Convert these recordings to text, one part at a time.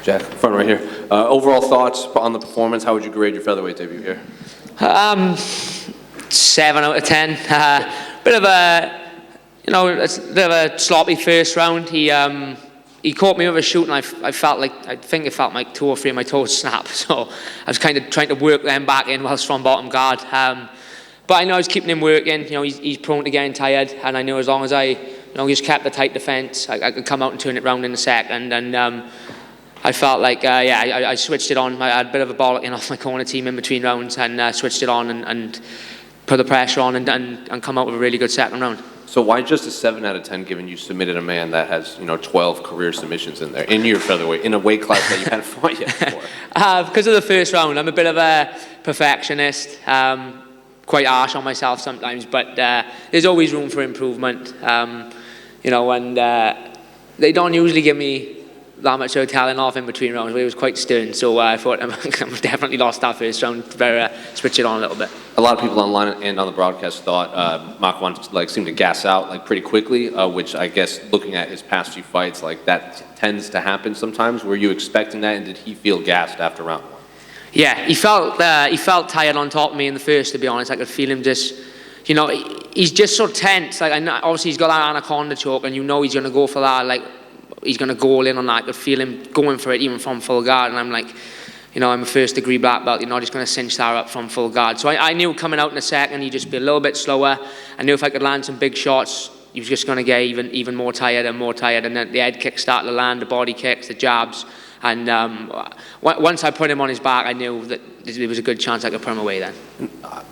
Jack, front right here. Overall thoughts on the performance? How would you grade your featherweight debut here? 7 out of 10. Bit of a, bit of a sloppy first round. He caught me with a shoot, and I think it felt like 2 or 3 of my toes snap. So I was kind of trying to work them back in whilst from bottom guard. But I know I was keeping him working. He's prone to getting tired, and I knew as long as I, just kept the tight defence, I could come out and turn it round in a second. And I felt like, I switched it on. I had a bit of a bollocking off my corner team in between rounds, and switched it on and put the pressure on and come out with a really good second round. So why just a 7 out of 10 given you submitted a man that has 12 career submissions in there, in your featherweight, in a weight class that you hadn't fought yet before? Because of the first round, I'm a bit of a perfectionist, quite harsh on myself sometimes, but there's always room for improvement, and they don't usually give me that much of a telling off in between rounds, but it was quite stern, so I thought I definitely lost that first round, better switch it on a little bit. A lot of people online and on the broadcast thought Makwan seemed to gas out pretty quickly, which I guess looking at his past few fights, that tends to happen sometimes. Were you expecting that, and did he feel gassed after round 1? Yeah, he felt tired on top of me in the first, to be honest. I could feel him just, he's just so tense. Obviously he's got that anaconda choke, and he's going to go for that, he's going to go all in on that. I could feel him going for it even from full guard, and I'm like, I'm a first degree black belt, just going to cinch that up from full guard. So I knew coming out in a second, he'd just be a little bit slower. I knew if I could land some big shots, he was just going to get even more tired, and then the head kicks started to land, the body kicks, the jabs. And once I put him on his back, I knew that there was a good chance I could put him away then.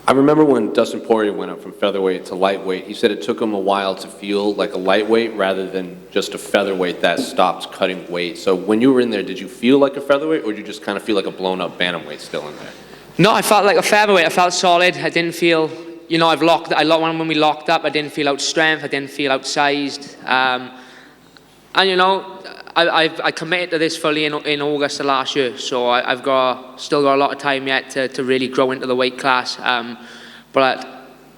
I remember when Dustin Poirier went up from featherweight to lightweight, he said it took him a while to feel like a lightweight rather than just a featherweight that stopped cutting weight. So when you were in there, did you feel like a featherweight, or did you just kind of feel like a blown-up bantamweight still in there? No, I felt like a featherweight. I felt solid. I didn't feel, when we locked up, I didn't feel out strength. I didn't feel outsized. I committed to this fully in August of last year, so I've still got a lot of time yet to really grow into the weight class. But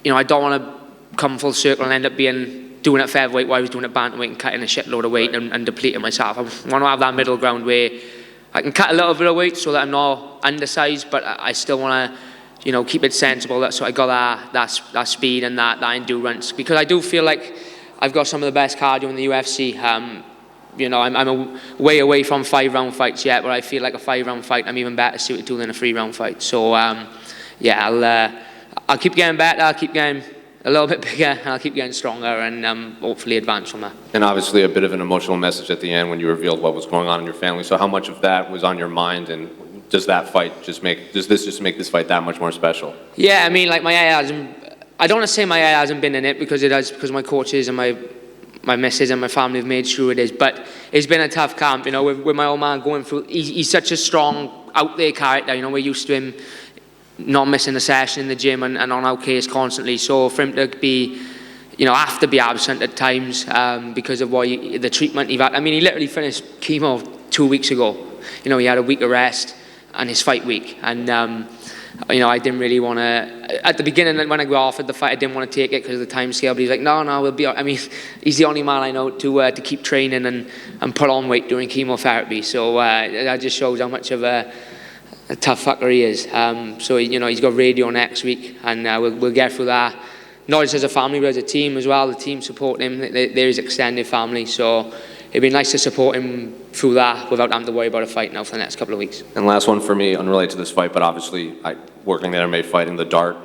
I don't want to come full circle and end up doing it featherweight while I was doing it bantamweight and cutting a shitload of weight and depleting myself. I want to have that middle ground where I can cut a little bit of weight so that I'm not undersized, but I still want to keep it sensible, so I got that speed and that endurance, because I do feel like I've got some of the best cardio in the UFC. I'm way away from 5-round fights yet, but I feel like a 5-round fight I'm even better suited to than a 3-round fight. So I'll keep getting better, I'll keep getting a little bit bigger, and I'll keep getting stronger, and hopefully advance from that. And obviously a bit of an emotional message at the end when you revealed what was going on in your family. So how much of that was on your mind, and does this just make this fight that much more special? Yeah, my head hasn't, I don't want to say my head hasn't been in it, because it has, because my coaches and my missus and my family have made sure it is, but it's been a tough camp, with my old man going through, he's such a strong out there character, we're used to him not missing a session in the gym and on our case constantly, so for him to be, have to be absent at times because of the treatment he's had. He literally finished chemo 2 weeks ago, he had a week of rest and his fight week, and I didn't really want to, at the beginning when I got offered the fight, I didn't want to take it because of the time scale, but he's like, no, we'll be, he's the only man I know to keep training and put on weight during chemotherapy, so that just shows how much of a tough fucker he is. So, he's got radio next week, and we'll get through that, not just as a family, but as a team as well. The team support him, they're his extended family, so it'd be nice to support him through that without having to worry about a fight now for the next couple of weeks. And last one for me, unrelated to this fight, but obviously working at MMA fighting, the dart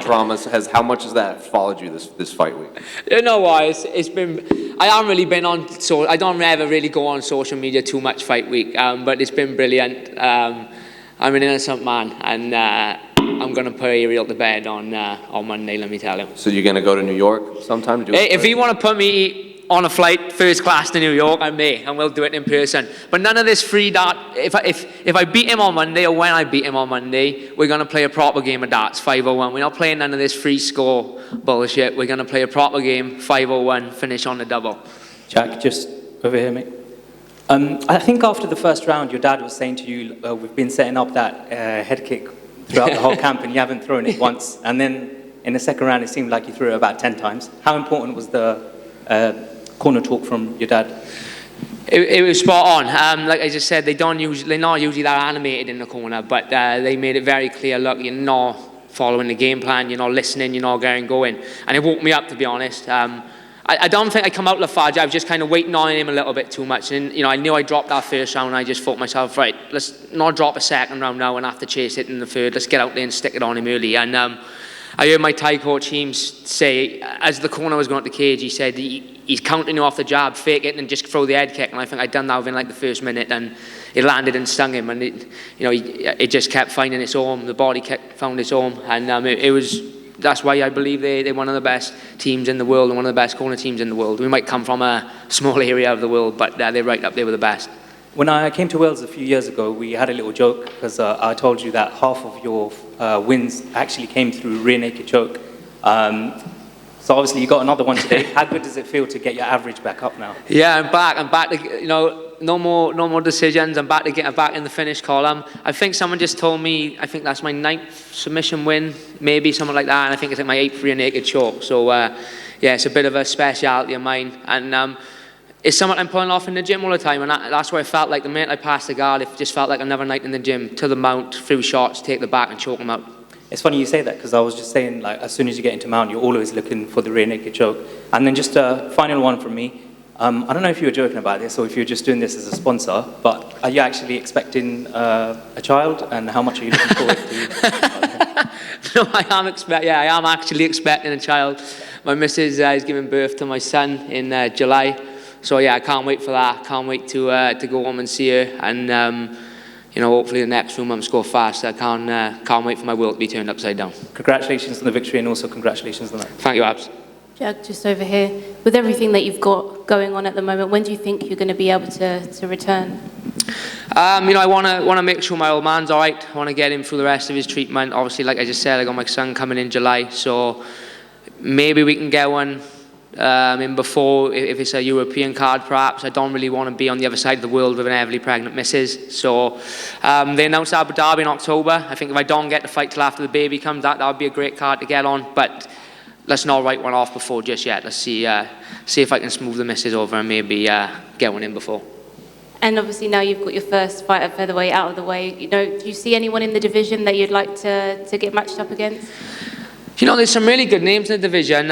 dramas, how much has that followed you this fight week? You know what, it's been, I haven't really been on, so I don't ever really go on social media too much fight week, but it's been brilliant. I'm an innocent man, and I'm going to put Ariel to bed on Monday, let me tell you. So you're going to go to New York sometime to do it? If you want to put me on a flight first class to New York, I may, and we'll do it in person. But none of this free dart. If I beat him on Monday, or when I beat him on Monday, we're going to play a proper game of darts, 501. We're not playing none of this free score bullshit. We're going to play a proper game, 501, finish on the double. Jack, just over here, mate. I think after the first round, your dad was saying to you, we've been setting up that head kick throughout the whole camp, and you haven't thrown it once. And then in the second round, it seemed like you threw it about 10 times. How important was the corner talk from your dad? It was spot on. Like I just said, they're not usually that animated in the corner, but they made it very clear, look, you're not following the game plan, you're not listening, you're not getting going. And it woke me up, to be honest. I don't think I come out lethargic. I was just kind of waiting on him a little bit too much. And, I knew I dropped that first round, and I just thought to myself, right, let's not drop a second round now and have to chase it in the third. Let's get out there and stick it on him early. And I heard my Thai coach say, as the corner was going to the cage, he said he's counting you off the jab, fake it, and just throw the head kick. And I think I'd done that within like the first minute, and it landed and stung him. And it just kept finding its home. The body found its home, and that's why I believe they're one of the best teams in the world and one of the best corner teams in the world. We might come from a small area of the world, but they're right up there with the best. When I came to Wales a few years ago, we had a little joke because I told you that half of your wins actually came through rear naked choke. So obviously you got another one today. How good does it feel to get your average back up now? Yeah, I'm back to, no more decisions. I'm back to get back in the finish column. I think someone just told me, I think that's my 9th submission win, maybe something like that, and I think it's like my 8th rear naked choke. So yeah, it's a bit of a speciality of mine, and it's something I'm pulling off in the gym all the time, and that's where I felt like the minute I passed the guard, it just felt like another night in the gym, to the mount, through shots, take the back and choke them out. It's funny you say that, because I was just saying, like, as soon as you get into mount, you're always looking for the rear naked choke. And then just a final one from me. I don't know if you were joking about this or if you're just doing this as a sponsor, but are you actually expecting a child, and how much are you looking forward to? No, I am actually expecting a child. My missus is giving birth to my son in July. So yeah, I can't wait for that. Can't wait to go home and see her, and hopefully the next few months go fast. I can't wait for my world to be turned upside down. Congratulations on the victory, and also congratulations on that. Thank you, Abs. Jack, just over here, with everything that you've got going on at the moment, when do you think you're going to be able to return? I want to make sure my old man's all right. I want to get him through the rest of his treatment. Obviously, like I just said, I got my son coming in July, so maybe we can get one in before, if it's a European card perhaps. I don't really want to be on the other side of the world with an heavily pregnant missus. So they announced Abu Dhabi in October. I think if I don't get the fight till after the baby comes, that would be a great card to get on. But let's not write one off before just yet. Let's see if I can smooth the missus over and maybe get one in before. And obviously now you've got your first fight at featherweight out of the way. Do you see anyone in the division that you'd like to get matched up against? There's some really good names in the division.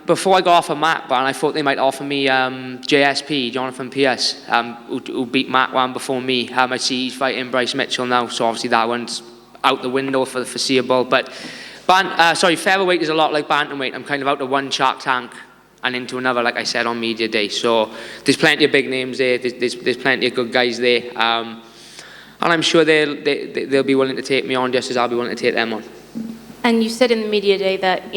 Before I got off of Matt, I thought they might offer me JSP, Jonathan Pierce, who beat Matt one before me. I see he's fighting Bryce Mitchell now, so obviously that one's out the window for the foreseeable. But featherweight is a lot like bantamweight. I'm kind of out of one Shark Tank and into another, like I said, on media day. So there's plenty of big names there. There's plenty of good guys there. And I'm sure they'll be willing to take me on just as I'll be willing to take them on. And you said in the media day that,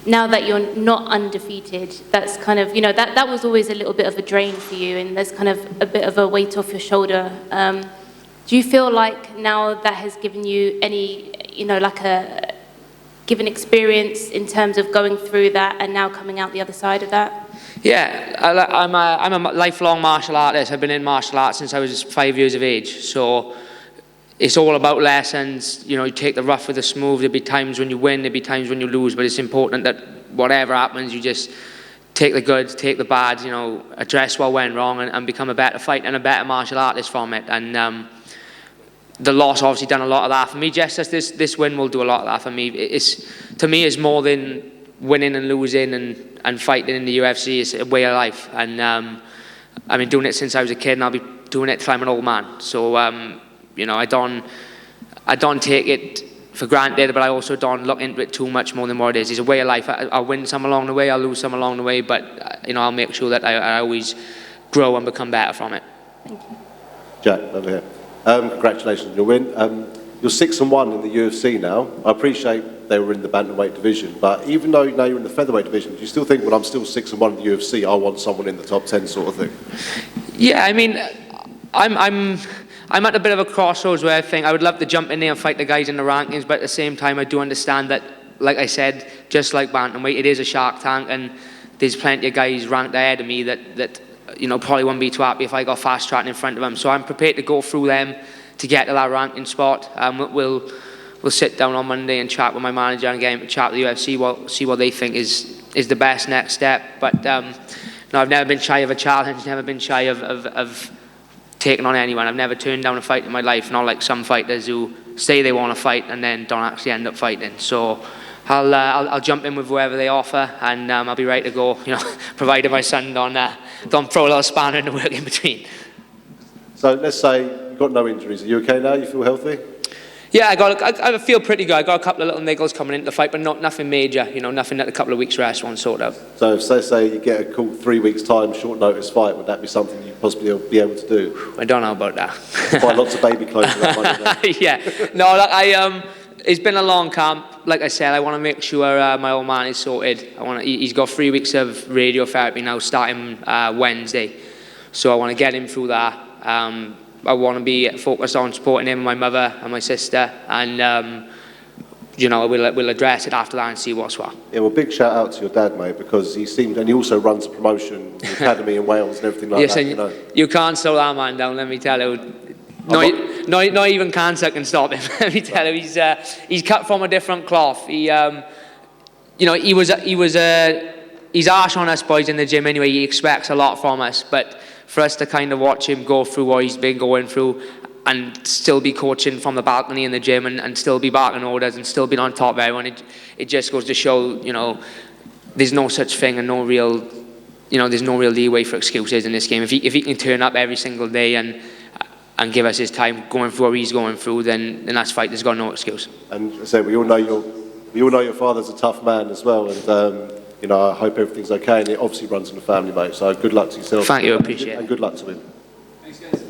now that you're not undefeated, that's kind of, that was always a little bit of a drain for you, and there's kind of a bit of a weight off your shoulder. Do you feel like now that has given you any, given experience in terms of going through that and now coming out the other side of that? Yeah, I'm a lifelong martial artist. I've been in martial arts since I was 5 years of age, so it's all about lessons. You take the rough with the smooth. There'll be times when you win, there'll be times when you lose, but it's important that whatever happens, you just take the good, take the bad, address what went wrong, and become a better fighter and a better martial artist from it. And the loss obviously done a lot of that for me, just as this win will do a lot of that for me. To me, it's more than winning and losing and fighting in the UFC. It's a way of life, and I've been doing it since I was a kid, and I'll be doing it till I'm an old man. So I don't take it for granted, but I also don't look into it too much more than what it is. It's a way of life. I'll win some along the way, I'll lose some along the way, but I'll make sure that I always grow and become better from it. Thank you. Jack, over here. Congratulations on your win. You're 6-1 in the UFC now. I appreciate they were in the bantamweight division, but even though now you're in the featherweight division, do you still think, well, I'm still 6-1 in the UFC, I want someone in the top 10 sort of thing? Yeah, I'm at a bit of a crossroads where I think I would love to jump in there and fight the guys in the rankings, but at the same time I do understand that, like I said, just like bantamweight, it is a Shark Tank, and there's plenty of guys ranked ahead of me that probably wouldn't be too happy if I got fast tracked in front of them. So I'm prepared to go through them to get to that ranking spot. We'll sit down on Monday and chat with my manager and get him to chat with the UFC, see what they think is the best next step. But know, I've never been shy of a challenge, never been shy of taking on anyone. I've never turned down a fight in my life, not like some fighters who say they want to fight and then don't actually end up fighting. So I'll jump in with whoever they offer, and I'll be ready to go, you know, provided my son don't throw a little spanner in the work in between. So let's say you've got no injuries. Are you okay now? You feel healthy? Yeah, I feel pretty good. I got a couple of little niggles coming into the fight, but nothing major, you know, nothing that a couple of weeks rest won't sort out. So if, say you get a call 3 weeks' time, short notice fight, would that be something you possibly be able to do? I don't know about that. Buy lots of baby clothes for that money then. Yeah, no, it's been a long camp. Like I said, I want to make sure my old man is sorted. He's got 3 weeks of radiotherapy now, starting Wednesday. So I want to get him through that. I want to be focused on supporting him and my mother and my sister, and you know, we'll address it after that and see what's what. Yeah, well, big shout out to your dad, mate, because and he also runs a promotion, academy in Wales and everything like Yes, that. and You know. you can't slow that man down, let me tell you. Not even cancer can stop him. Let me tell you, he's cut from a different cloth. He's harsh on us boys in the gym anyway. He expects a lot from us, but for us to kind of watch him go through what he's been going through and still be coaching from the balcony in the gym and still be barking orders and still being on top of everyone, it just goes to show, you know, there's no such thing and there's no real leeway for excuses in this game. If he can turn up every single day and give us his time going through what he's going through, then that fighter's got no excuse. And so we all know your father's a tough man as well, and you know, I hope everything's okay. And it obviously runs in the family, mate. So good luck to yourself. Thank you, I appreciate it. And good luck to him. Thanks, guys.